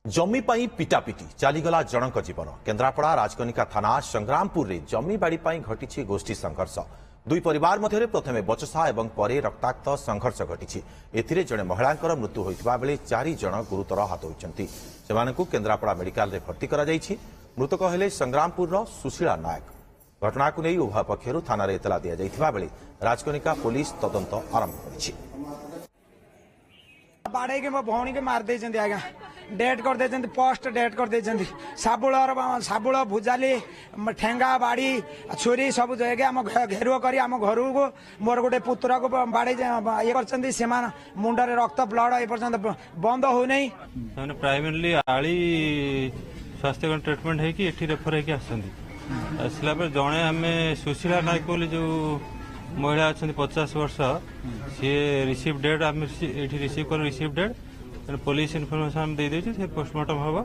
जमी पाई पिटापिटी चलीगला जनक जीवन केन्द्रापड़ा राजकनिका थाना संग्रामपुर रे जमी बाड़ी पाई घटी गोष्ठी संघर्ष दुई परिवार मध्य प्रथमे बचसा और परे रक्ताक्त संघर्ष घटी एथिरे जड़े महिला मृत्यु होता बेले 4 जन गुरुतर आहत होती केन्द्रापड़ा मेडिकल रे भर्ती करा जायछि। मृतक हेले संग्रामपुर सुशीला नायक। घटना को नहीं उभय पक्षर थाना एतला दि जाइथिबा बेले राजकनिका पुलिस तदंत आरंभ करिछि। बाड़े के मो भौणी के मार दे आज्ञा डेट कर दे पोस्ट डेट कर दे साबुल भुजाली ठेंगा बाड़ी छुरी सब जगह आम घेरुओ कर आम घर को मोर गोटे पुत्र को बाड़े ये कर मुंडे रक्त ब्लड ए बंद हो नहीं प्राइमरली आली स्वास्थ्य ट्रिटमेंट है रेफर आसला जड़े आम सुशीला नायक बोली जो महिला अच्छा 50 वर्ष सी रिसीव डेट आम रिसीव कर रिसीव डेट पुलिस इनफर्मेशन दे पोस्टमार्टम हम।